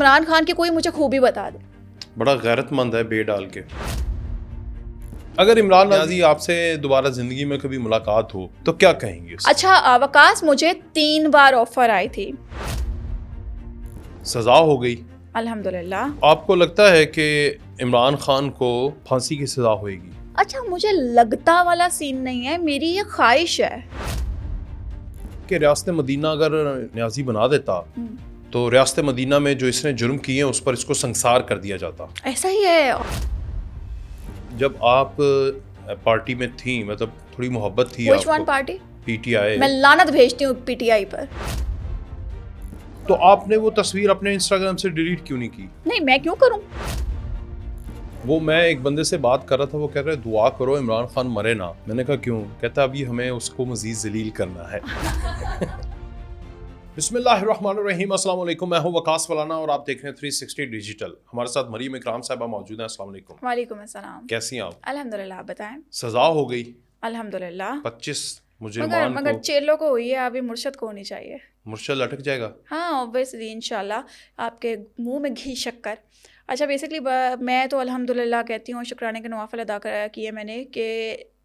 عمران خان کی کوئی مجھے خوبی بتا دے. بڑا غیرت مند ہے بے ڈال کے. اگر عمران نیازی آپ سے دوبارہ زندگی میں کبھی ملاقات ہو تو کیا کہیں گے؟ اچھا وقاص، مجھے 3 بار آفر آئی تھی. سزا ہو گئی الحمدللہ. آپ کو لگتا ہے کہ عمران خان کو پھانسی کی سزا ہوئے گی؟ اچھا مجھے لگتا والا سین نہیں ہے، میری یہ خواہش ہے کہ ریاست مدینہ اگر نیازی بنا دیتا تو ریاست مدینہ میں جو اس نے جرم کیے ہیں اس پر اس کو سنسار کر دیا جاتا. ایسا ہی ہے. جب آپ پارٹی میں تھیں، مطلب تھوڑی محبت تھی Which one party؟ P T I. میں لعنت بھیجتی ہوں پی ٹی آئی پر. تو آپ نے وہ تصویر اپنے انسٹاگرام سے ڈیلیٹ کیوں نہیں کی؟ نہیں، میں کیوں کروں؟ وہ میں ایک بندے سے بات کر رہا تھا، وہ کہہ رہے دعا کرو عمران خان مرے نا. میں نے کہا کیوں؟ کہتا ابھی ہمیں اس کو مزید ذلیل کرنا ہے. بسم اللہ الرحمن الرحیم. السلام علیکم، میں ہوں وقاص فلانا اور آپ دیکھ رہے ہیں 360 ڈیجیٹل. ہمارے ساتھ مریم اکرام صاحبہ موجود ہیں. السلام علیکم. وعلیکم السلام. کیسی ہیں آپ؟ الحمدللہ. آپ بتائیں. سزا ہو گئی الحمدللہ. 25 مجرمان مگر چیلوں کو ہوئی ہے، ابھی مرشد کو ہونی چاہیے. مرشد لٹک جائے گا؟ ہاں اوبیسلی، انشاءاللہ. آپ کے منہ میں گھی شکر. اچھا بیسکلی میں تو الحمدللہ کہتی ہوں، شکرانے کے نوافل ادا کیے میں نے کہ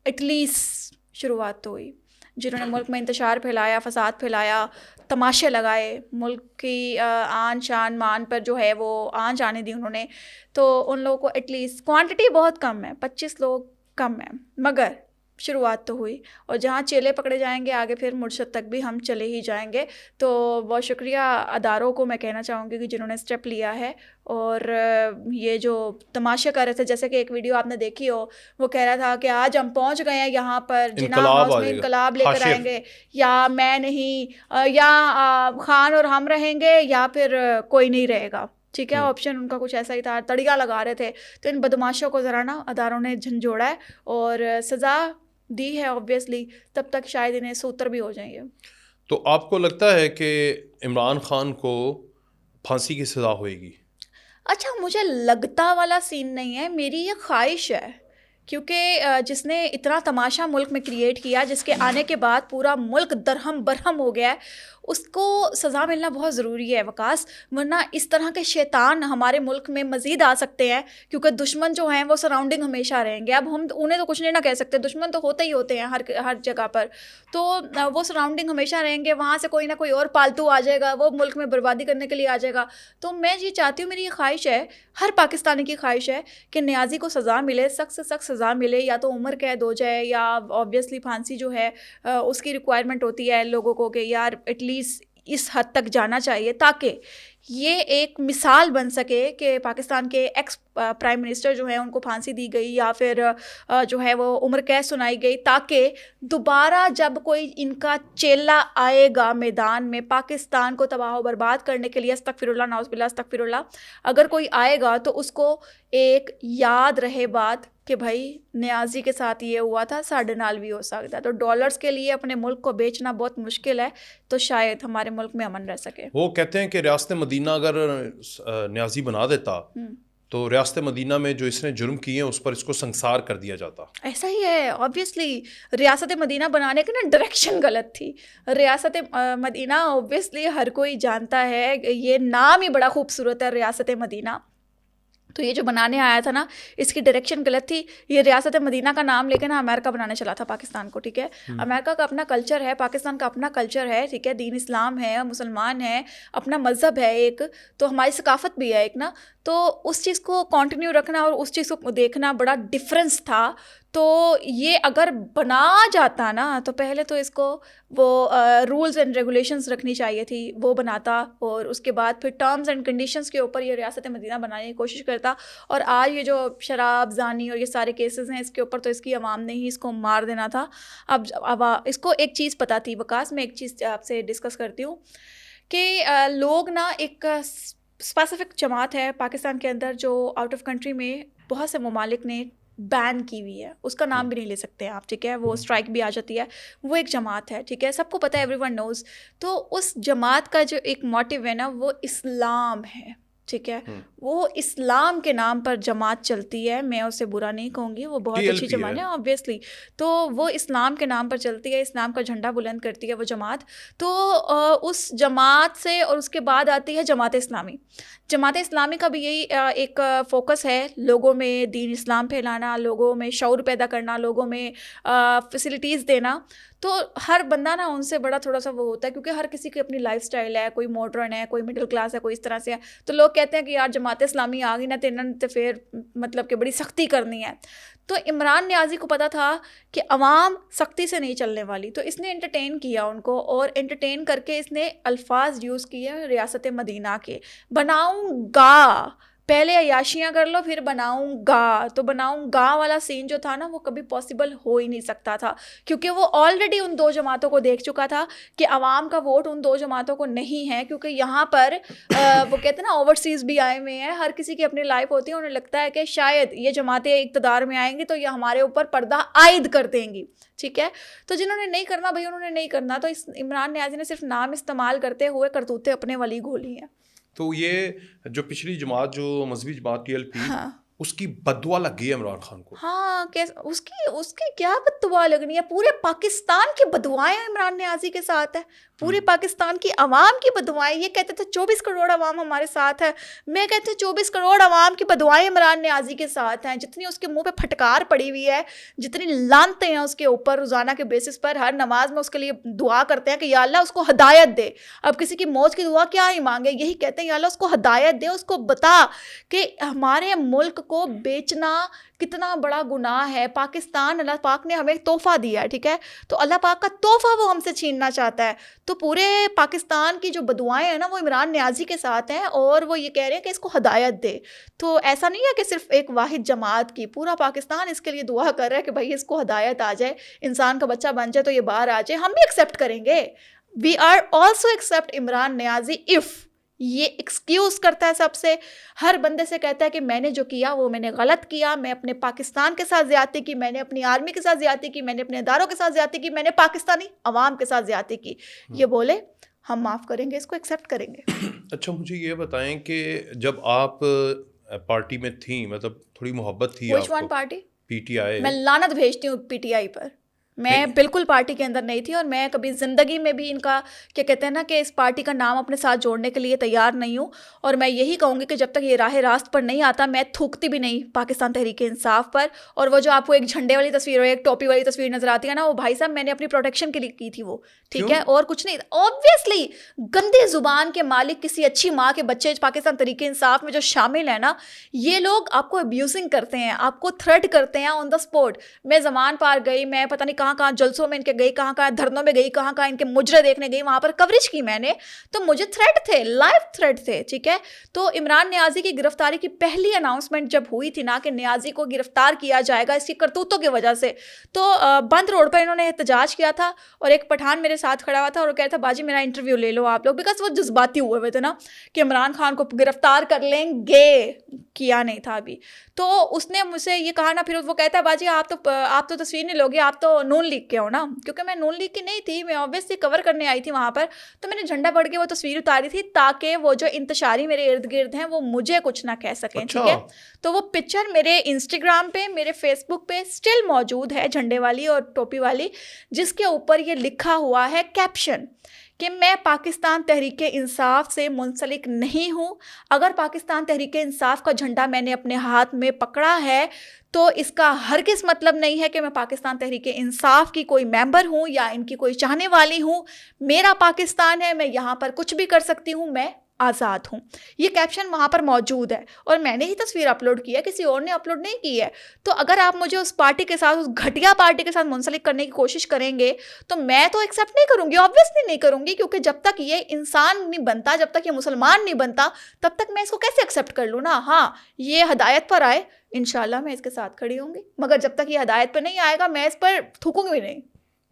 ایٹ لیسٹ شروعات تو ہوئی. جنہوں نے ملک میں انتشار پھیلایا، فساد پھیلایا، تماشے لگائے، ملک کی آن شان مان پر جو ہے وہ آنچ آنے دی انہوں نے، تو ان لوگوں کو ایٹ لیسٹ کوانٹٹی بہت کم ہے، 25 لوگ کم ہیں، مگر شروعات تو ہوئی. اور جہاں چیلے پکڑے جائیں گے آگے پھر مرشد تک بھی ہم چلے ہی جائیں گے. تو بہت شکریہ اداروں کو میں کہنا چاہوں گی کہ جنہوں نے اسٹیپ لیا ہے. اور یہ جو تماشے کر رہے تھے، جیسے کہ ایک ویڈیو آپ نے دیکھی ہو، وہ کہہ رہا تھا کہ آج ہم پہنچ گئے ہیں یہاں پر، جناح ہاؤس میں انقلاب لے کر آئیں گے، یا میں نہیں، یا خان اور ہم رہیں گے، یا پھر کوئی نہیں رہے گا. ٹھیک ہے، آپشن ان کا کچھ ایسا ہی تھا. تڑیاں لگا رہے تھے. تو ان بدماشوں کو ذرا نا اداروں نے جھنجھوڑا ہے اور سزا دی ہے آبویسلی. تب تک شاید انہیں سوتر بھی ہو جائیں گے. تو آپ کو لگتا ہے کہ عمران خان کو پھانسی کی سزا ہوئے گی؟ اچھا مجھے لگتا والا سین نہیں ہے، میری یہ خواہش ہے. کیونکہ جس نے اتنا تماشا ملک میں کریٹ کیا، جس کے آنے کے بعد پورا ملک درہم برہم ہو گیا ہے، اس کو سزا ملنا بہت ضروری ہے وقاص. ورنہ اس طرح کے شیطان ہمارے ملک میں مزید آ سکتے ہیں، کیونکہ دشمن جو ہیں وہ سراؤنڈنگ ہمیشہ رہیں گے. اب ہم انہیں تو کچھ نہیں نہ کہہ سکتے، دشمن تو ہوتے ہی ہوتے ہیں ہر جگہ پر. تو وہ سراؤنڈنگ ہمیشہ رہیں گے، وہاں سے کوئی نہ کوئی اور پالتو آ جائے گا، وہ ملک میں بربادی کرنے کے لیے آ جائے گا. تو میں یہ چاہتی ہوں، میری یہ خواہش ہے، ہر پاکستانی کی خواہش ہے کہ نیازی کو سزا ملے، سخت سے سخت سزا ملے. یا تو عمر قید ہو جائے، یا آبویسلی پھانسی جو ہے اس کی ریکوائرمنٹ ہوتی ہے لوگوں کو کہ یار ایٹ لیسٹ اس حد تک جانا چاہیے، تاکہ یہ ایک مثال بن سکے کہ پاکستان کے ایکس پرائم منسٹر جو ہیں ان کو پھانسی دی گئی، یا پھر جو ہے وہ عمر قید سنائی گئی، تاکہ دوبارہ جب کوئی ان کا چیلا آئے گا میدان میں پاکستان کو تباہ و برباد کرنے کے لیے، استغفر اللہ نعوذ باللہ استغفر اللہ، اگر کوئی آئے گا تو اس کو ایک یاد رہے بات کہ بھائی نیازی کے ساتھ یہ ہوا تھا، ساڈے نال بھی ہو سکتا ہے. تو ڈالرز کے لیے اپنے ملک کو بیچنا بہت مشکل ہے، تو شاید ہمارے ملک میں امن رہ سکے. وہ کہتے ہیں کہ ریاست مدینہ اگر نیازی بنا دیتا تو ریاست مدینہ میں جو اس نے جرم کیے ہیں اس پر اس کو سنسار کر دیا جاتا. ایسا ہی ہے آبویسلی. ریاست مدینہ بنانے کی نا ڈائریکشن غلط تھی. ریاست مدینہ آبویسلی ہر کوئی جانتا ہے، یہ نام ہی بڑا خوبصورت ہے ریاست مدینہ. تو یہ جو بنانے آیا تھا نا، اس کی ڈائریکشن غلط تھی. یہ ریاست مدینہ کا نام لے کے نا امریکہ بنانے چلا تھا پاکستان کو. ٹھیک ہے، امریکہ کا اپنا کلچر ہے، پاکستان کا اپنا کلچر ہے. ٹھیک ہے، دین اسلام ہے، مسلمان ہے، اپنا مذہب ہے ایک، تو ہماری ثقافت بھی ہے ایک نا. تو اس چیز کو کنٹینیو رکھنا اور اس چیز کو دیکھنا بڑا ڈفرینس تھا. تو یہ اگر بنا جاتا نا تو پہلے تو اس کو وہ رولز اینڈ ریگولیشنز رکھنی چاہیے تھی، وہ بناتا، اور اس کے بعد پھر ٹرمز اینڈ کنڈیشنز کے اوپر یہ ریاست مدینہ بنانے کی کوشش کرتا. اور آج یہ جو شراب زانی اور یہ سارے کیسز ہیں، اس کے اوپر تو اس کی عوام نے ہی اس کو مار دینا تھا. اب اس کو ایک چیز پتہ تھی وقاص، میں ایک چیز آپ سے ڈسکس کرتی ہوں کہ لوگ نا ایک اسپیسیفک جماعت ہے پاکستان کے اندر جو آؤٹ آف کنٹری میں بہت سے ممالک نے بین کی ہوئی ہے، اس کا نام بھی نہیں لے سکتے آپ. ٹھیک ہے، وہ اسٹرائک بھی آ جاتی ہے. وہ ایک جماعت ہے، ٹھیک ہے، سب کو پتہ ہے، ایوری ون نوز. تو اس جماعت کا جو ایک موٹیو ہے نا وہ اسلام ہے. ٹھیک ہے, وہ اسلام کے نام پر جماعت چلتی ہے, میں اسے برا نہیں کہوں گی, وہ بہت اچھی جماعت ہے آبویسلی, تو وہ اسلام کے نام پر چلتی ہے, اسلام کا جھنڈا بلند کرتی ہے وہ جماعت. تو اس جماعت سے اور اس کے بعد آتی ہے جماعت اسلامی. جماعت اسلامی کا بھی یہی ایک فوکس ہے, لوگوں میں دین اسلام پھیلانا, لوگوں میں شعور پیدا کرنا, لوگوں میں فیسلٹیز دینا. تو ہر بندہ نا ان سے بڑا تھوڑا سا وہ ہوتا ہے, کیونکہ ہر کسی کی اپنی لائف سٹائل ہے, کوئی ماڈرن ہے, کوئی مڈل کلاس ہے, کوئی اس طرح سے ہے. تو لوگ کہتے ہیں کہ یار جماعت اسلامی آ گئی نا تو انہوں نے تو پھر مطلب کہ بڑی سختی کرنی ہے. تو عمران نیازی کو پتا تھا کہ عوام سختی سے نہیں چلنے والی, تو اس نے انٹرٹین کیا ان کو, اور انٹرٹین کر کے اس نے الفاظ یوز کیے ریاست مدینہ کے, بناؤں گا, پہلے عیاشیاں کر لو پھر بناؤں گا. تو بناؤں گا والا سین جو تھا نا وہ کبھی پاسبل ہو ہی نہیں سکتا تھا, کیونکہ وہ آلریڈی ان دو جماعتوں کو دیکھ چکا تھا کہ عوام کا ووٹ ان دو جماعتوں کو نہیں ہے, کیونکہ یہاں پر وہ کہتے ہیں نا اوورسیز بھی آئے ہوئے ہیں, ہر کسی کی اپنی لائف ہوتی ہے, انہیں لگتا ہے کہ شاید یہ جماعتیں اقتدار میں آئیں گی تو یہ ہمارے اوپر پردہ عائد کر دیں گی, ٹھیک ہے. تو جنہوں نے نہیں کرنا بھائی انہوں نے نہیں کرنا, تو اس عمران نیازی نے صرف نام استعمال کرتے ہوئے کرتوتے اپنے والی گھولی ہیں. تو یہ جو پچھلی جماعت جو مذہبی جماعت ٹی ایل پی, اس کی بددعا لگ گئی ہے عمران خان کو. ہاں, اس کی کیا بددعا لگنی ہے, پورے پاکستان کی بددعائیں عمران نیازی کے ساتھ ہے, پورے پاکستان کی عوام کی بددعائیں. یہ کہتے تھے 24 کروڑ عوام ہمارے ساتھ ہے, میں کہتے ہیں 24 کروڑ عوام کی بددعائیں عمران نیازی کے ساتھ ہیں. جتنی اس کے منہ پہ پھٹکار پڑی ہوئی ہے, جتنی لانتیں ہیں اس کے اوپر روزانہ کے بیسس پر, ہر نماز میں اس کے لیے دعا کرتے ہیں کہ یا اللہ اس کو ہدایت دے. اب کسی کی موت کی دعا کیا ہی مانگے, یہی کہتے ہیں یا اللہ اس کو ہدایت دے, اس کو بتا کہ ہمارے ملک کو بیچنا کتنا بڑا گناہ ہے. پاکستان اللہ پاک نے ہمیں تحفہ دیا ہے, ٹھیک ہے, تو اللہ پاک کا تحفہ وہ ہم سے چھیننا چاہتا ہے. تو پورے پاکستان کی جو بددعائیں ہیں نا وہ عمران نیازی کے ساتھ ہیں, اور وہ یہ کہہ رہے ہیں کہ اس کو ہدایت دے. تو ایسا نہیں ہے کہ صرف ایک واحد جماعت کی, پورا پاکستان اس کے لیے دعا کر رہا ہے کہ بھائی اس کو ہدایت آ جائے, انسان کا بچہ بن جائے تو یہ باہر آ جائے. ہم بھی ایکسیپٹ کریں گے, we are also accept Imran Niazi if یہ ایکسکیوز کرتا ہے سب سے, ہر بندے سے کہتا ہے کہ میں نے جو کیا وہ میں نے غلط کیا, میں اپنے پاکستان کے ساتھ زیادتی کی, میں نے اپنی آرمی کے ساتھ زیادتی کی, میں نے اپنے اداروں کے ساتھ زیادتی کی, میں نے پاکستانی عوام کے ساتھ زیادتی کی. یہ بولے ہم معاف کریں گے, اس کو ایکسیپٹ کریں گے. اچھا مجھے یہ بتائیں کہ جب آپ پارٹی میں تھیں, مطلب تھوڑی محبت تھی آپ کو پارٹی پی ٹی آئی, میں لعنت بھیجتی ہوں پی ٹی آئی پر, میں بالکل پارٹی کے اندر نہیں تھی, اور میں کبھی زندگی میں بھی ان کا کیا کہتے ہیں نا کہ اس پارٹی کا نام اپنے ساتھ جوڑنے کے لیے تیار نہیں ہوں. اور میں یہی کہوں گی کہ جب تک یہ راہ راست پر نہیں آتا میں تھوکتی بھی نہیں پاکستان تحریک انصاف پر. اور وہ جو آپ کو ایک جھنڈے والی تصویر اور ایک ٹوپی والی تصویر نظر آتی ہے نا, وہ بھائی صاحب میں نے اپنی پروٹیکشن کے لیے کی تھی وہ, ٹھیک ہے, اور کچھ نہیں. آبویسلی گندی زبان کے مالک کسی اچھی ماں کے بچے پاکستان تحریک انصاف میں جو شامل ہیں نا, یہ لوگ آپ کو ابیوزنگ کرتے ہیں, آپ کو تھریٹ کرتے ہیں آن دا اسپاٹ. میں زمان پار گئی, میں پتہ نہیں کہاں جلسوں میں ان کے گئی, کہاں دھرنوں میں گئی, کہاں ان کے مجرے دیکھنے گئی, وہاں پر کوریج کی میں نے, تو مجھے تھریٹ تھے, لائیو تھریٹ تھے, ٹھیک ہے. تو عمران نیازی کی گرفتاری کی پہلی اناؤنسمنٹ جب ہوئی تھی نا کہ نیازی کو گرفتار کیا جائے گا اس کی کرتوتوں کی وجہ سے, تو بند روڈ پر انہوں نے احتجاج کیا تھا, اور ایک پٹھان میرے ساتھ کھڑا ہوا تھا اور وہ کہہ رہا تھا باجی میرا انٹرویو لے لو آپ لوگ, بیکاز وہ جذباتی ہوئے تھے نا کہ عمران خان کو گرفتار کر لیں گے, کیا نہیں تھا ابھی. تو اس نے مجھ سے یہ کہا نا, پھر وہ کہتا ہے باجی آپ تو تصویر نہیں لوگے, آپ تو نون لیگ کے ہو نا, کیونکہ میں نون لیگ کی نہیں تھی, میں آبویسلی کور کرنے آئی تھی وہاں پر. تو میں نے جھنڈا پڑھ کے وہ تصویر اتاری تھی تاکہ وہ جو انتشاری میرے ارد گرد ہیں وہ مجھے کچھ نہ کہہ سکیں, ٹھیک ہے. تو وہ پکچر میرے انسٹاگرام پہ, میرے فیس بک پہ اسٹل موجود ہے, جھنڈے والی اور ٹوپی والی, جس کے اوپر یہ لکھا ہوا ہے کیپشن کہ میں پاکستان تحریک انصاف سے منسلک نہیں ہوں. اگر پاکستان تحریک انصاف کا جھنڈا میں نے اپنے ہاتھ میں پکڑا ہے تو اس کا ہرگز مطلب نہیں ہے کہ میں پاکستان تحریک انصاف کی کوئی ممبر ہوں یا ان کی کوئی چاہنے والی ہوں. میرا پاکستان ہے, میں یہاں پر کچھ بھی کر سکتی ہوں, میں آزاد ہوں. یہ کیپشن وہاں پر موجود ہے, اور میں نے ہی تصویر اپلوڈ کی ہے, کسی اور نے اپلوڈ نہیں کی ہے. تو اگر آپ مجھے اس پارٹی کے ساتھ, اس گھٹیا پارٹی کے ساتھ منسلک کرنے کی کوشش کریں گے تو میں تو ایکسیپٹ نہیں کروں گی, آبویسلی نہیں کروں گی, کیونکہ جب تک یہ انسان نہیں بنتا, جب تک یہ مسلمان نہیں بنتا, تب تک میں اس کو کیسے ایکسیپٹ کر لوں نا. ہاں یہ ہدایت پر آئے انشاءاللہ میں اس کے ساتھ کھڑی ہوں گی, مگر جب تک یہ ہدایت پہ نہیں آئے گا میں اس پر تھوکوں گی بھی نہیں.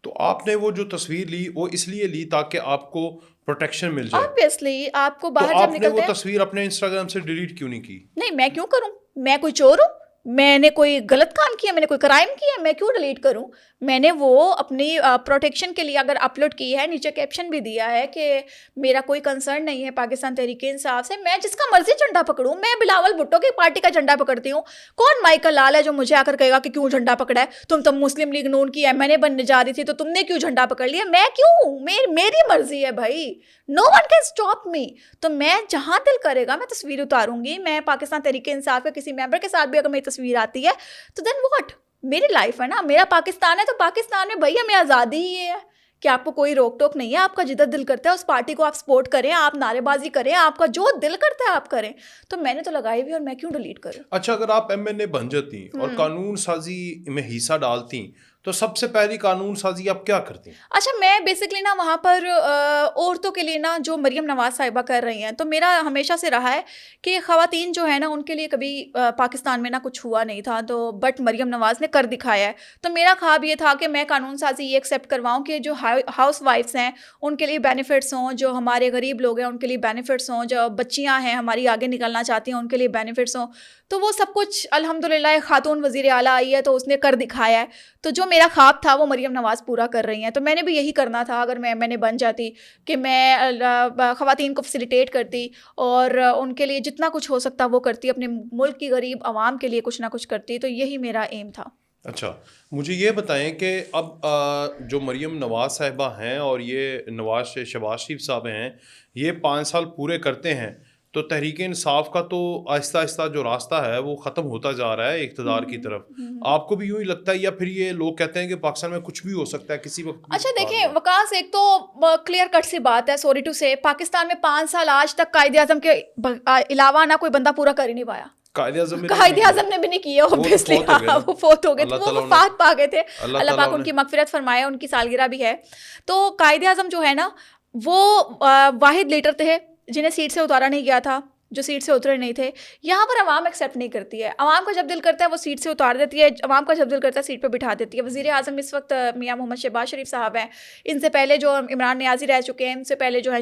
تو آپ نے وہ جو تصویر لی وہ اس لیے لی تاکہ آپ کو پروٹیکشن مل جائے. آبویسلی آپ کو باہر جب نکلتے ہیں. آپ نے وہ تصویر اپنے انسٹاگرام سے ڈیلیٹ کیوں نہیں کی؟ نہیں, میں کیوں کروں, میں کوئی چور ہوں, میں نے کوئی غلط کام کیا, میں نے کوئی کرائم کیا, میں کیوں ڈیلیٹ کروں؟ میں نے وہ اپنی پروٹیکشن کے لیے اگر اپلوڈ کی ہے, نیچے کیپشن بھی دیا ہے کہ میرا کوئی کنسرن نہیں ہے پاکستان تحریک انصاف سے, میں جس کا مرضی جھنڈا پکڑوں. میں بلاول بھٹو کی پارٹی کا جھنڈا پکڑتی ہوں. کون مائیکل لال ہے جو مجھے آ کر کہے گا کہ کیوں جھنڈا پکڑا ہے؟ تم مسلم لیگ نون کی ایم این اے بننے جا رہی تھی تو تم نے کیوں جھنڈا پکڑ لیا؟ میں کیوں, میری مرضی ہے بھائی, نو ون کین اسٹاپ می. تو میں جہاں دل کرے گا میں تصویر اتاروں گی. میں پاکستان تحریک انصاف کے کسی ممبر کے ساتھ بھی اگر میری تصویر آتی ہے تو دین واٹ, میری لائف ہے نا, میرا پاکستان ہے, تو پاکستان میں بھائی ہمیں آزادی ہی ہے کہ آپ کو کوئی روک ٹوک نہیں ہے. آپ کا جدھر دل کرتا ہے اس پارٹی کو آپ سپورٹ کریں, آپ نعرے بازی کریں, آپ کا جو دل کرتا ہے آپ کریں. تو میں نے تو لگائی ہوئی, اور میں کیوں ڈیلیٹ کروں؟ اچھا, اگر آپ ایم این اے بن جاتی اور قانون سازی میں حصہ ڈالتی تو سب سے پہلی قانون سازی آپ کیا کرتی؟ اچھا, میں بیسکلی نا وہاں پر عورتوں کے لیے نا جو مریم نواز صاحبہ کر رہی ہیں, تو میرا ہمیشہ سے رہا ہے کہ خواتین جو ہے نا ان کے لیے کبھی پاکستان میں نا کچھ ہوا نہیں تھا, تو بٹ مریم نواز نے کر دکھایا ہے. تو میرا خواب یہ تھا کہ میں قانون سازی یہ ایکسیپٹ کرواؤں کہ جو ہاؤس وائفس ہیں ان کے لیے بینیفٹس ہوں, جو ہمارے غریب لوگ ہیں ان کے لیے بینیفٹس ہوں, جو بچیاں ہیں ہماری آگے نکلنا چاہتی ہیں ان کے لیے بینیفٹس ہوں. تو وہ سب کچھ الحمدللہ خاتون وزیر اعلیٰ آئی ہے تو اس نے کر دکھایا ہے. تو جو میرا خواب تھا وہ مریم نواز پورا کر رہی ہیں. تو میں نے بھی یہی کرنا تھا اگر میں نے بن جاتی کہ میں خواتین کو فیسیلیٹیٹ کرتی اور ان کے لیے جتنا کچھ ہو سکتا وہ کرتی, اپنے ملک کی غریب عوام کے لیے کچھ نہ کچھ کرتی. تو یہی میرا ایم تھا. اچھا, مجھے یہ بتائیں کہ اب جو مریم نواز صاحبہ ہیں اور یہ شہباز شریف صاحب ہیں, یہ 5 سال پورے کرتے ہیں تو تحریک انصاف کا تو آہستہ آہستہ جو راستہ ہے وہ ختم ہوتا جا رہا ہے اقتدار کی طرف. آپ کو بھی یوں ہی لگتا ہے یا پھر یہ لوگ کہتے ہیں کہ پاکستان میں کچھ بھی ہو سکتا ہے کسی وقت؟ اچھا دیکھیں وکاس, ایک تو کلیئر کٹ سی بات ہے, سوری ٹو سے, پاکستان میں 5 سال آج تک قائد اعظم کے علاوہ نہ کوئی بندہ پورا کر ہی نہیں پایا. قائد اعظم نے بھی نہیں کیا, اوبویسلی وہ فوت ہو گئے تھے, وہ وفات پا گئے تھے, اللہ پاک ان کی مغفرت فرمائے, ان کی سالگرہ بھی ہے. تو قائد اعظم جو ہے نا وہ واحد لیڈر تھے جنہیں سیٹ سے اتارا نہیں گیا تھا, جو سیٹ سے اترے نہیں تھے. یہاں پر عوام ایکسیپٹ نہیں کرتی ہے. عوام کا جب دل کرتا ہے وہ سیٹ سے اتار دیتی ہے, عوام کا جب دل کرتا ہے سیٹ پہ بٹھا دیتی ہے. وزیر اعظم اس وقت میاں محمد شہباز شریف صاحب ہیں, ان سے پہلے جو عمران نیازی رہ چکے ہیں, ان سے پہلے جو ہے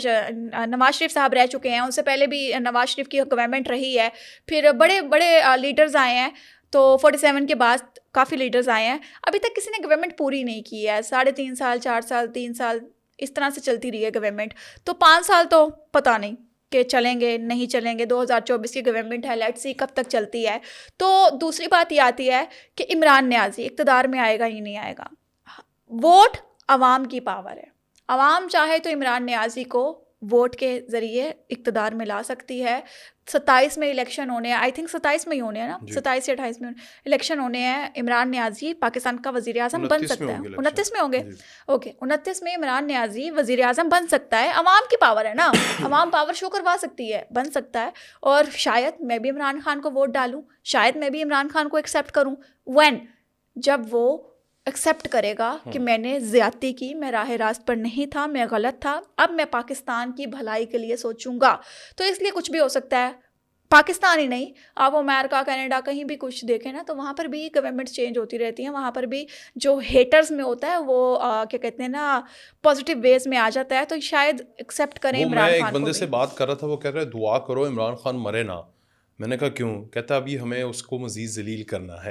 نواز شریف صاحب رہ چکے ہیں, ان سے پہلے بھی نواز شریف کی گورنمنٹ رہی ہے. پھر بڑے بڑے لیڈرز آئے ہیں, تو 47 کے بعد کافی لیڈرز آئے ہیں. ابھی تک کسی نے گورنمنٹ پوری نہیں کی ہے. 3.5 سال 4 سال 3 سال اس طرح سے چلتی رہی ہے گورنمنٹ. تو 5 سال تو پتہ نہیں کہ چلیں گے نہیں چلیں گے. 2024 کی گورنمنٹ ہے, لیٹس سی کب تک چلتی ہے. تو دوسری بات یہ آتی ہے کہ عمران نیازی اقتدار میں آئے گا ہی نہیں آئے گا. ووٹ عوام کی پاور ہے. عوام چاہے تو عمران نیازی کو ووٹ کے ذریعے اقتدار میں لا سکتی ہے. 27 میں الیکشن ہونے ہیں, آئی تھنک 27 میں ہی ہونے ہیں نا, 27 یا 28 میں الیکشن ہونے ہیں. عمران نیازی پاکستان کا وزیر اعظم بن سکتا ہے. 29 میں ہوں گے, اوکے, 29 میں عمران نیازی وزیر اعظم بن سکتا ہے. عوام کی پاور ہے نا, عوام پاور شو کروا سکتی ہے, بن سکتا ہے. اور شاید میں بھی عمران خان کو ووٹ ڈالوں, شاید میں بھی عمران خان کو ایکسیپٹ کروں. وین, جب وہ ایکسیپٹ کرے گا کہ میں نے زیادتی کی, میں راہ راست پر نہیں تھا, میں غلط تھا, اب میں پاکستان کی بھلائی کے لیے سوچوں گا. تو اس لیے کچھ بھی ہو سکتا ہے. پاکستان ہی نہیں, آپ امریکہ کینیڈا کہیں بھی کچھ دیکھیں نا تو وہاں پر بھی گورنمنٹس چینج ہوتی رہتی ہیں. وہاں پر بھی جو ہیٹرز میں ہوتا ہے وہ کیا کہتے ہیں نا پازیٹیو ویز میں آ جاتا ہے. تو شاید ایکسیپٹ کریں عمران خان کو. میں ایک بندے سے بات کر رہا تھا, وہ کہہ رہا ہے دعا کرو عمران خان مرے نا. میں نے کہا کیوں؟ کہتا ابھی ہمیں اس کو مزید ذلیل کرنا ہے.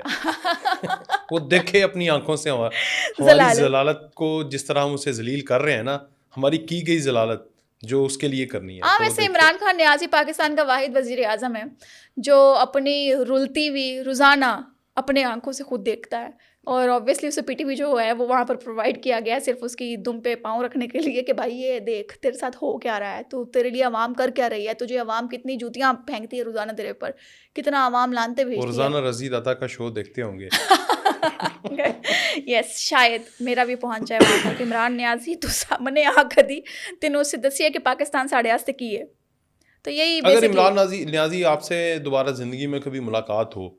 وہ دیکھے اپنی آنکھوں سے ہماری ضلالت کو, جس طرح ہم اسے ذلیل کر رہے ہیں نا, ہماری کی گئی ضلالت جو اس کے لیے کرنی ہے. ہاں, ویسے عمران خان نیازی پاکستان کا واحد وزیر اعظم ہے جو اپنی رلتی ہوئی روزانہ اپنے آنکھوں سے خود دیکھتا ہے. اور اوبویسلی اسے پی ٹی وی جو ہے وہ وہاں پر پرووائڈ کیا گیا ہے صرف اس کی دم پہ پاؤں رکھنے کے لیے کہ بھائی یہ دیکھ تیرے ساتھ ہو کیا رہا ہے, تو تیرے لیے عوام کر کیا رہی ہے, تجھے عوام کتنی جوتیاں پھینکتی ہے روزانہ تیرے پر, کتنا عوام لانتے بھیجتی ہے. روزانہ رضی داتا کا شو دیکھتے ہوں گے. یس, شاید میرا بھی پہنچ جائے وہاں تک. عمران نیازی تو سامنے آ کدی تینوں اس سے دسی ہے کہ پاکستان ساڑھے آستے کی ہے. تو یہی اگر عمران نیازی آپ سے دوبارہ زندگی میں کبھی ملاقات ہو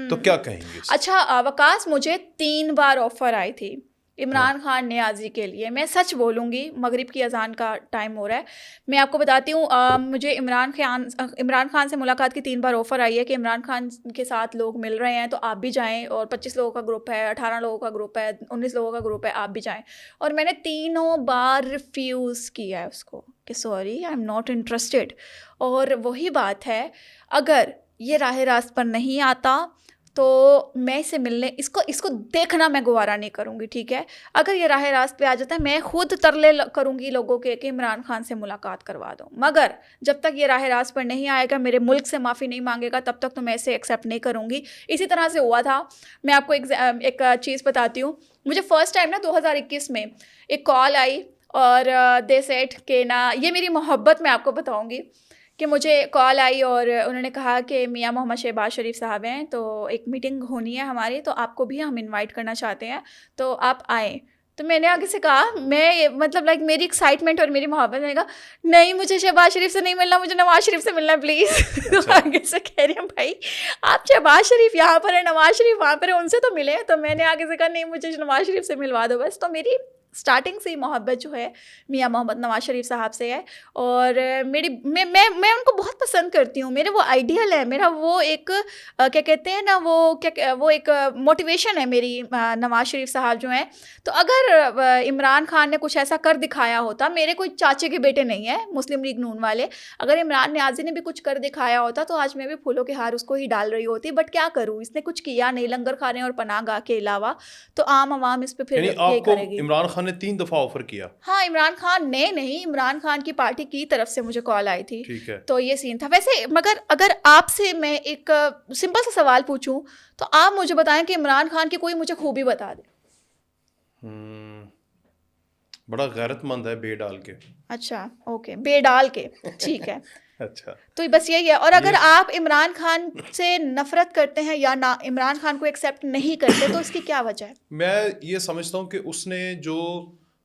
تو کیا کہیں گے؟ اچھا وکاس, مجھے 3 بار آفر آئی تھی عمران خان نیازی کے لیے. میں سچ بولوں گی, مغرب کی اذان کا ٹائم ہو رہا ہے, میں آپ کو بتاتی ہوں. مجھے عمران خان سے ملاقات کی 3 بار آفر آئی ہے کہ عمران خان کے ساتھ لوگ مل رہے ہیں تو آپ بھی جائیں, اور 25 لوگوں کا گروپ ہے, 18 لوگوں کا گروپ ہے, 19 لوگوں کا گروپ ہے, آپ بھی جائیں. اور میں نے 3 بار ریفیوز کیا ہے اس کو کہ sorry I am not interested. اور وہی بات ہے, اگر یہ راہ راست پر نہیں آتا تو میں اسے ملنے اس کو دیکھنا میں گوارا نہیں کروں گی, ٹھیک ہے. اگر یہ راہ راست پہ آ جاتا ہے میں خود ترلے کروں گی لوگوں کے کہ عمران خان سے ملاقات کروا دو, مگر جب تک یہ راہ راست پر نہیں آئے گا, میرے ملک سے معافی نہیں مانگے گا, تب تک تو میں اسے ایکسیپٹ نہیں کروں گی. اسی طرح سے ہوا تھا, میں آپ کو ایک چیز بتاتی ہوں. مجھے فرسٹ ٹائم نا 2021 میں ایک کال آئی اور دے سیٹ کہ نا, یہ میری محبت میں آپ کو بتاؤں گی کہ مجھے کال آئی اور انہوں نے کہا کہ میاں محمد شہباز شریف صاحب ہیں, تو ایک میٹنگ ہونی ہے ہماری, تو آپ کو بھی ہم انوائٹ کرنا چاہتے ہیں, تو آپ آئیں. تو میں نے آگے سے کہا, میں مطلب لائک میری ایکسائٹمنٹ اور میری محبت, میں نے کہا نہیں مجھے شہباز شریف سے نہیں ملنا, مجھے نواز شریف سے ملنا پلیز. تو آگے سے کہہ رہی ہوں بھائی آپ شہباز شریف یہاں پر ہے, نواز شریف وہاں پر ہے, ان سے تو ملے. تو میں نے آگے سے کہا نہیں مجھے نواز شریف سے ملوا دو بس. تو میری اسٹارٹنگ سے ہی محبت جو ہے میاں محمد نواز شریف صاحب سے ہے, اور میری میں ان کو بہت پسند کرتی ہوں. میرے وہ آئیڈیل ہے, میرا وہ ایک کیا کہتے ہیں نا, وہ ایک موٹیویشن ہے میری, نواز شریف صاحب جو ہیں. تو اگر عمران خان نے کچھ ایسا کر دکھایا ہوتا, میرے کوئی چاچے کے بیٹے نہیں ہیں مسلم لیگ نون والے, اگر عمران نیازی نے بھی کچھ کر دکھایا ہوتا تو آج میں بھی پھولوں کے ہار اس کو ہی ڈال رہی ہوتی. بٹ کیا کروں, اس نے کچھ کیا نہیں لنگر خانے اور پناہ گاہ کے علاوہ, تو عام عوام اس پہ پھر یہی کرے گی. عمران خان نے 3 دفعہ آفر کیا. ہاں عمران خان نے نہیں, عمران خان کی پارٹی کی طرف سے مجھے کال آئی تھی, ٹھیک ہے, تو یہ سین تھا ویسے. مگر اگر آپ سے میں ایک سمپل سا سوال پوچھوں تو آپ مجھے بتائیں کہ عمران خان کی کوئی مجھے خوبی بتا دیں. بڑا غیرت مند ہے بے ڈال کے. اچھا اوکے, بے ڈال کے, ٹھیک ہے. اچھا, تو بس یہی ہے. اور اگر آپ عمران خان سے نفرت کرتے ہیں یا نہ عمران خان کو ایکسیپٹ نہیں کرتے تو اس کی کیا وجہ ہے؟ میں یہ سمجھتا ہوں کہ اس نے جو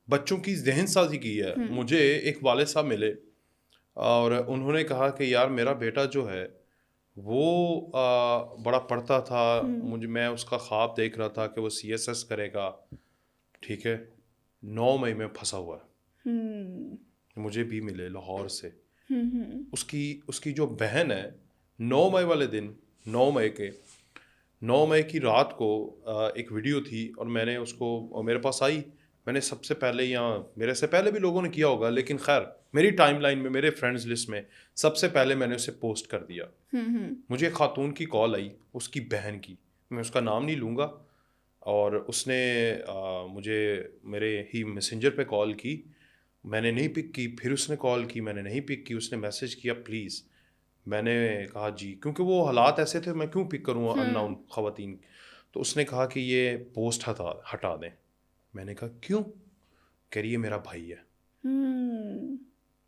بچوں کی ذہن سازی کی ہے. مجھے ایک والد صاحب ملے اور انہوں نے کہا کہ یار میرا بیٹا جو ہے وہ بڑا پڑھتا تھا, میں اس کا خواب دیکھ رہا تھا کہ وہ CSS کرے گا, ٹھیک ہے, 9 مئی میں پھنسا ہوا ہے. مجھے بھی ملے لاہور سے. اس کی جو بہن ہے 9 مئی والے دن, 9 مئی کی رات کو ایک ویڈیو تھی اور میں نے اس کو, میرے پاس آئی, میں نے سب سے پہلے, یہاں میرے سے پہلے بھی لوگوں نے کیا ہوگا لیکن خیر میری ٹائم لائن میں میرے فرینڈز لسٹ میں سب سے پہلے میں نے اسے پوسٹ کر دیا. مجھے ایک خاتون کی کال آئی, اس کی بہن کی, میں اس کا نام نہیں لوں گا, اور اس نے مجھے میرے ہی میسنجر پہ کال کی. میں نے نہیں پک کی, پھر اس نے کال کی, میں نے نہیں پک کی, اس نے میسج کیا پلیز. میں نے کہا جی, کیونکہ وہ حالات ایسے تھے, میں کیوں پک کروں ان نون خواتین. تو اس نے کہا کہ یہ پوسٹ ہٹا دیں. میں نے کہا کیوں؟ کہہ رہی ہے میرا بھائی ہے.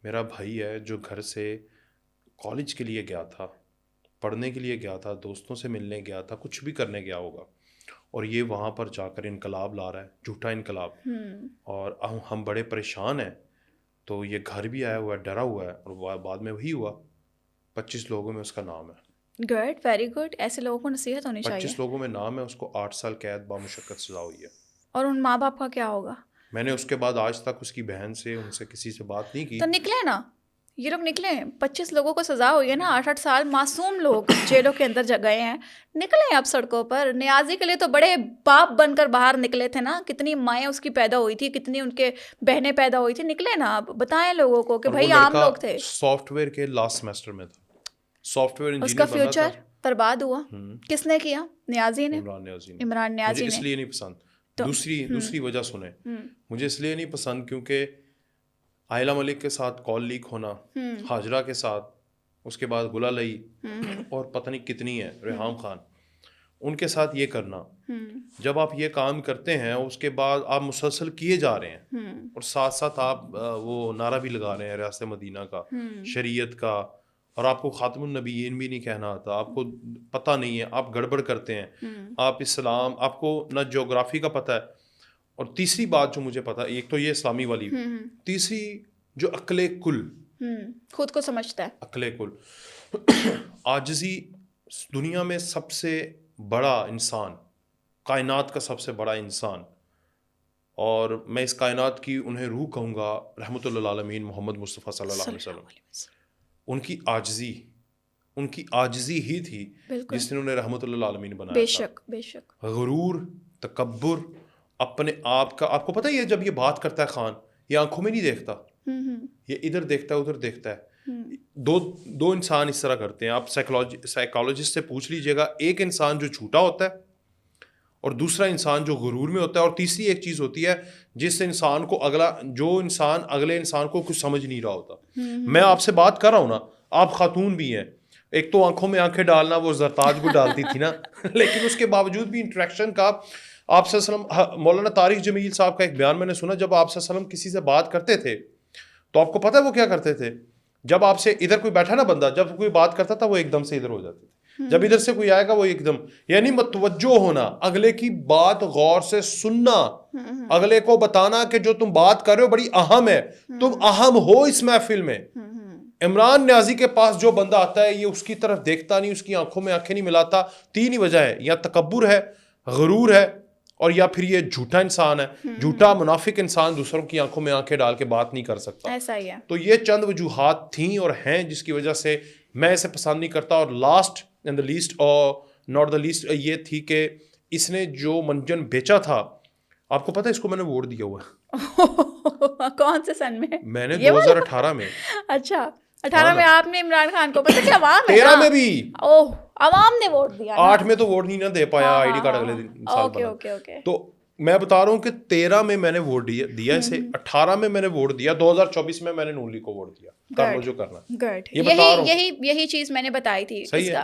میرا بھائی ہے جو گھر سے کالج کے لیے گیا تھا, پڑھنے کے لیے گیا تھا, دوستوں سے ملنے گیا تھا, کچھ بھی کرنے گیا ہوگا, اور یہ وہاں پر جا کر انقلاب لا رہا ہے, جھوٹا انقلاب, اور ہم بڑے پریشان ہیں. تو یہ گھر بھی آیا ہوا ہے, ڈرا ہوا ہے, اور بعد میں وہی ہوا. 25 لوگوں میں اس کا نام ہے. Good, very good. ایسے لوگوں کو نصیحت ہونی چاہیے. 25 لوگوں میں نام ہے, اس کو 8 سال قید بامشقت سزا ہوئی ہے. اور ان ماں باپ کا کیا ہوگا؟ میں نے اس کے بعد آج تک اس کی بہن سے, ان سے کسی سے بات نہیں کی. تو نکلے نا, یہ لوگ نکلیں. 25 لوگوں کو سزا ہوئی ہے نا, 8 سال معصوم لوگ جیلوں کے اندر گئے ہیں, نکلیں اب سڑکوں پر. نیازی کے لیے تو بڑے باپ بن کر باہر نکلے تھے نا, کتنی مائیں اس کی پیدا ہوئی تھی, کتنی ان کے بہنیں پیدا ہوئی تھی. نکلے نا اب, بتائیں لوگوں کو کہ بھائی عام لوگ تھے. سافٹ ویئر کے لاسٹ سیمسٹر میں تھا, سافٹ ویئر اس کا انجینئر بننا تھا. فیوچر برباد ہوا. کس نے کیا؟ نیازی نے, عمران نیازی نے. مجھے اس لیے نہیں پسند. دوسری وجہ سنیں, مجھے اس لیے نہیں پسند کیونکہ عائلہ ملک کے ساتھ کال لیک ہونا, ہاجرہ کے ساتھ, اس کے بعد گلہ لئی, اور پتہ نہیں کتنی ہے, ریحام خان, ان کے ساتھ یہ کرنا. جب آپ یہ کام کرتے ہیں اس کے بعد آپ مسلسل کیے جا رہے ہیں, اور ساتھ ساتھ آپ وہ نعرہ بھی لگا رہے ہیں ریاست مدینہ کا, شریعت کا, اور آپ کو خاتم النبیین بھی نہیں کہنا آتا, آپ کو پتہ نہیں ہے, آپ گڑبڑ کرتے ہیں, آپ اسلام, آپ کو نہ جغرافی کا پتہ ہے. اور تیسری بات جو مجھے پتہ, ایک تو یہ اسلامی والی, تیسری جو عقل کل, خود کو سمجھتا ہے, عقل کل, عاجزی. دنیا میں سب سے بڑا انسان, کائنات کا سب سے بڑا انسان, اور میں اس کائنات کی انہیں روح کہوں گا, رحمۃ اللہ عالمین محمد مصطفیٰ صلی اللہ علیہ وسلم. ان کی عاجزی ہی تھی جس نے انہیں رحمۃ اللہ عالمین بنایا. بے شک, بے شک. غرور, تکبر, اپنے آپ کا, آپ کو پتہ ہی ہے جب یہ بات کرتا ہے خان, یہ آنکھوں میں نہیں دیکھتا, یہ ادھر دیکھتا ہے ادھر دیکھتا ہے. دو انسان اس طرح کرتے ہیں. آپ سائیکالوجسٹ سے پوچھ لیجئے گا, ایک انسان جو جھوٹا ہوتا ہے اور دوسرا انسان جو غرور میں ہوتا ہے, اور تیسری ایک چیز ہوتی ہے جس انسان کو جو انسان اگلے انسان کو کچھ سمجھ نہیں رہا ہوتا. میں آپ سے بات کر رہا ہوں نا, آپ خاتون بھی ہیں, ایک تو آنکھوں میں آنکھیں ڈالنا وہ زرتاج کو ڈالتی تھی نا, لیکن اس کے باوجود بھی انٹریکشن کا آپ صلی اللہ علیہ وسلم, مولانا طارق جمیل صاحب کا ایک بیان میں نے سنا, جب آپ صلی اللہ علیہ وسلم کسی سے بات کرتے تھے تو آپ کو پتہ ہے وہ کیا کرتے تھے؟ جب آپ سے ادھر کوئی بیٹھا نا بندہ, جب کوئی بات کرتا تھا وہ ایک دم سے ادھر ہو جاتے تھے, جب ادھر سے کوئی آئے گا وہ ایک دم, یعنی متوجہ ہونا, اگلے کی بات غور سے سننا, اگلے کو بتانا کہ جو تم بات کر رہے ہو بڑی اہم ہے, تم اہم ہو اس محفل میں. عمران نیازی کے پاس جو بندہ آتا ہے یہ اس کی طرف دیکھتا نہیں, اس کی آنکھوں میں آنکھیں نہیں ملاتا. تین ہی وجہ ہے, یا تکبر ہے, غرور ہے, اور یا پھر یہ جھوٹا انسان ہے. جھوٹا منافق انسان دوسروں کی آنکھوں میں آنکھیں ڈال کے بات نہیں کر سکتا. ایسا ہی ہے. تو یہ چند وجوہات تھیں اور ہیں جس کی وجہ سے میں اسے پسند نہیں کرتا. اور لاسٹ اینڈ دا لیسٹ اور ناٹ دا لیسٹ یہ تھی کہ اس نے جو منجن بیچا تھا, آپ کو پتہ ہے اس کو میں نے ووٹ دیا ہوا ہے. کون سے سن میں نے 2018 میں. اچھا 18 میں آپ نے عمران خان کو, پتہ کہ عوام ہے 13 میں بھی, اوہ عوام نے ووٹ دیا, 8 میں تو ووٹ نہیں نہ دے پایا, آئی ڈی کارڈ اگلے دن سال بنا. تو میں بتا رہا ہوں کہ 13 میں میں نے ووٹ دیا اسے, 18 میں میں نے ووٹ دیا, 2024 میں نے نون لیگ کو ووٹ دیا. کر لو جو کرنا. گڈ, یہی چیز میں نے بتائی تھی. صحیح ہے.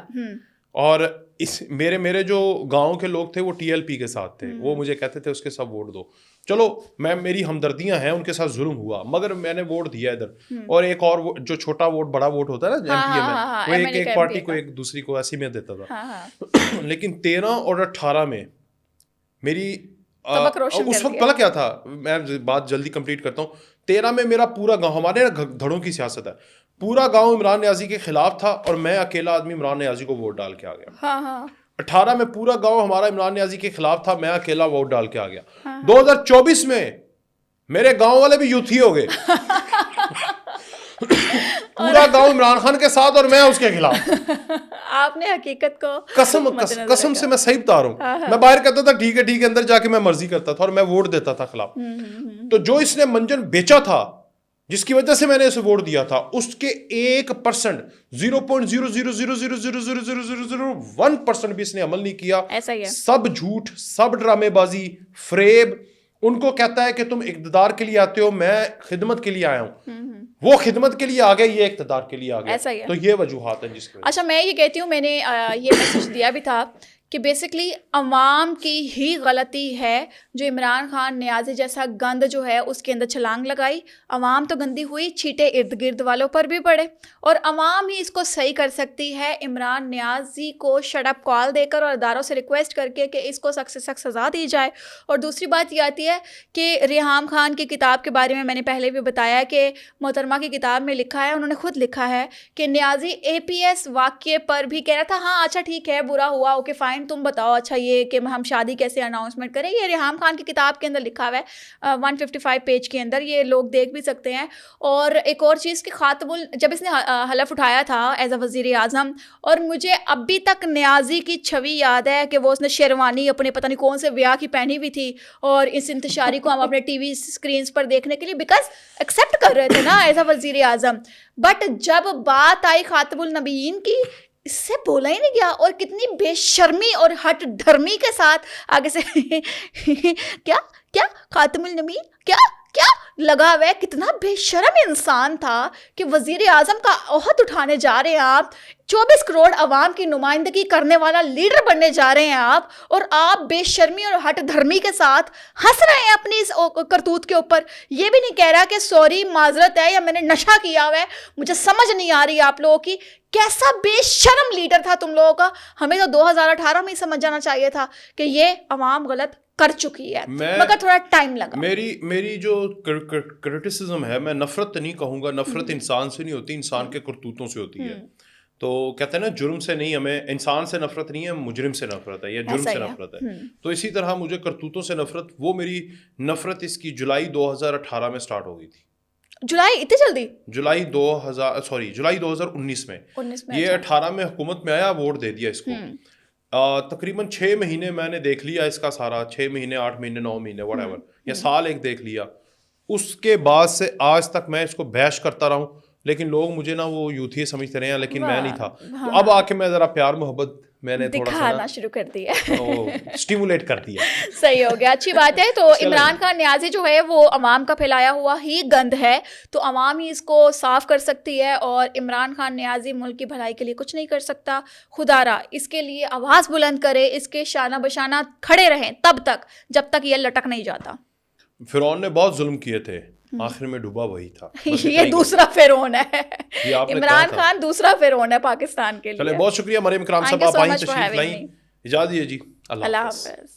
اور میرے جو گاؤں کے لوگ تھے وہ ٹی ایل پی کے ساتھ تھے, وہ مجھے کہتے تھے اس کے ساتھ ووٹ دو. چلو میری ہمدردیاں ہیں, ان کے ساتھ ظلم ہوا, مگر میں نے ووٹ دیا ادھر. اور ایک اور جو چھوٹا ووٹ بڑا ووٹ ہوتا ہے نا ایم پی اے میں, وہ ایک پارٹی کو ایک دوسری کو ایسی میں دیتا تھا. لیکن 13 اور 18 میں میری اس وقت پتہ کیا تھا, میں بات جلدی کمپلیٹ کرتا ہوں. 13 میں میرا پورا گاؤں, ہمارے دھڑوں کی سیاست ہے, پورا گاؤں عمران نیازی کے خلاف تھا اور میں اکیلا آدمی عمران نیازی کو ووٹ ڈال کے آ گیا. 18 میں پورا گاؤں ہمارا عمران نیازی کے خلاف تھا, میں اکیلا ووٹ ڈال کے آ گیا. 2024 میں میرے گاؤں والے بھی یوتھی ہو گئے, پورا گاؤں عمران خان کے ساتھ اور میں اس کے خلاف. آپ نے حقیقت کو قسم سے میں صحیح بتا رہا ہوں. میں باہر کہتا تھا ٹھیک ہے, اندر جا کے میں مرضی کرتا تھا اور میں ووٹ دیتا تھا خلاف. تو جو اس نے منجن بیچا تھا, جس کی وجہ سے میں نے اسے ووٹ دیا تھا, اس کے 1% 0.000000001% بھی اس نے عمل نہیں کیا. سب جھوٹ, سب ڈرامے بازی, فریب. ان کو کہتا ہے کہ تم اقتدار کے لیے آتے ہو, میں خدمت کے لیے آیا ہوں. وہ خدمت کے لیے آ گئے, یہ اقتدار کے لیے آ گئے. تو یہ وجوہات ہیں جس کی. اچھا میں یہ کہتی ہوں, میں نے یہ میسج دیا بھی تھا کہ بیسکلی عوام کی ہی غلطی ہے جو عمران خان نیازی جیسا گند جو ہے اس کے اندر چھلانگ لگائی. عوام تو گندی ہوئی, چھیٹے ارد گرد والوں پر بھی پڑے, اور عوام ہی اس کو صحیح کر سکتی ہے عمران نیازی کو شٹ اپ کال دے کر اور اداروں سے ریکویسٹ کر کے کہ اس کو سخت سے سخت سزا دی جائے. اور دوسری بات یہ آتی ہے کہ ریحام خان کی کتاب کے بارے میں نے پہلے بھی بتایا کہ محترمہ کی کتاب میں لکھا ہے, انہوں نے خود لکھا ہے کہ نیازی APS واقعے پر بھی کہہ رہا تھا, ہاں اچھا ٹھیک ہے برا ہوا, اوکے فائن, تم بتاؤ اچھا یہ کہ ہم شادی کیسے اناؤنسمنٹ کریں. یہ ریحام خان کی کتاب کے اندر لکھا ہوا ہے 155 پیج کے اندر, یہ لوگ دیکھ بھی سکتے ہیں. اور ایک اور چیز کہ جب اس نے حلف اٹھایا تھا ایز اے وزیر اعظم, اور مجھے ابھی تک نیازی کی چھوی یاد ہے کہ وہ اس نے شیروانی اپنے پتہ نہیں کون سے بیاہ کی پہنی ہوئی تھی, اور اس انتشاری کو ہم اپنے ٹی وی اسکرینس پر دیکھنے کے لیے بیکاز ایکسیپٹ کر رہے تھے نا ایز اے وزیر اعظم. بٹ جب بات آئی خاتم النبیین کی, اس سے بولا ہی نہیں گیا, اور کتنی بے شرمی اور ہٹ دھرمی کے ساتھ آگے سے کیا خاتم النبی کیا لگا ہوا ہے. کتنا بے شرم انسان تھا کہ وزیر اعظم کا عہد اٹھانے جا رہے ہیں آپ, 24 کروڑ عوام کی نمائندگی کرنے والا لیڈر بننے جا رہے ہیں آپ, اور آپ بے شرمی اور ہٹ دھرمی کے ساتھ ہنس رہے ہیں اپنی اس کرتوت کے اوپر. یہ بھی نہیں کہہ رہا کہ سوری معذرت ہے یا میں نے نشہ کیا ہوا ہے. مجھے سمجھ نہیں آ رہی آپ لوگوں کی کیسا بے شرم لیڈر تھا تم لوگوں کا. ہمیں تو 2018 میں ہی سمجھ جانا چاہیے تھا کہ یہ عوام غلط کر چکی ہے, مگر تھوڑا ٹائم لگا. میری جو کرٹیسزم ہے, میں نفرت نہیں کہوں گا, نفرت انسان سے نہیں ہوتی, انسان کے کرتوتوں سے ہوتی ہے. تو کہتے ہیں نا جرم سے نہیں, ہمیں انسان سے نفرت نہیں ہے, مجرم سے نفرت ہے یا جرم سے نفرت ہے. تو اسی طرح مجھے کرتوتوں سے نفرت, وہ میری نفرت اس کی جولائی 2018 میں سٹارٹ ہو گئی تھی. جولائی اتنی جلدی؟ جولائی 2019 میں. یہ 18 میں حکومت میں آیا, ووٹ دے دیا اس کو. تقریباً 6 مہینے میں نے دیکھ لیا اس کا سارا, 6 مہینے 8 مہینے 9 مہینے وٹ ایور, یا سال ایک دیکھ لیا. اس کے بعد سے آج تک میں اس کو بیش کرتا رہا ہوں, لیکن لوگ مجھے نا وہ یوتھی سمجھتے رہے ہیں لیکن میں نہیں تھا. تو اب آ کے میں ذرا پیار محبت میں نے تھوڑا سا دکھانا شروع کر دیا, اسٹیمولیٹ کر دیا. صحیح ہو گیا, اچھی بات ہے. تو عمران خان نیازی جو ہے وہ عوام کا پھیلایا ہوا ہی گند ہے, تو عوام ہی اس کو صاف کر سکتی ہے, اور عمران خان نیازی ملک کی بھلائی کے لیے کچھ نہیں کر سکتا. خدا را اس کے لیے آواز بلند کرے, اس کے شانہ بشانہ کھڑے رہیں تب تک جب تک یہ لٹک نہیں جاتا. فرعون نے بہت ظلم کیے تھے, آخر میں ڈوبا وہی تھا. یہ دوسرا فرعون ہے, عمران خان دوسرا فرعون ہے پاکستان کے لیے. چلے بہت شکریہ مریم اکرام صاحب, آپ آئیں تشریف لائیں. اجازت دیجیے جی, اللہ حافظ.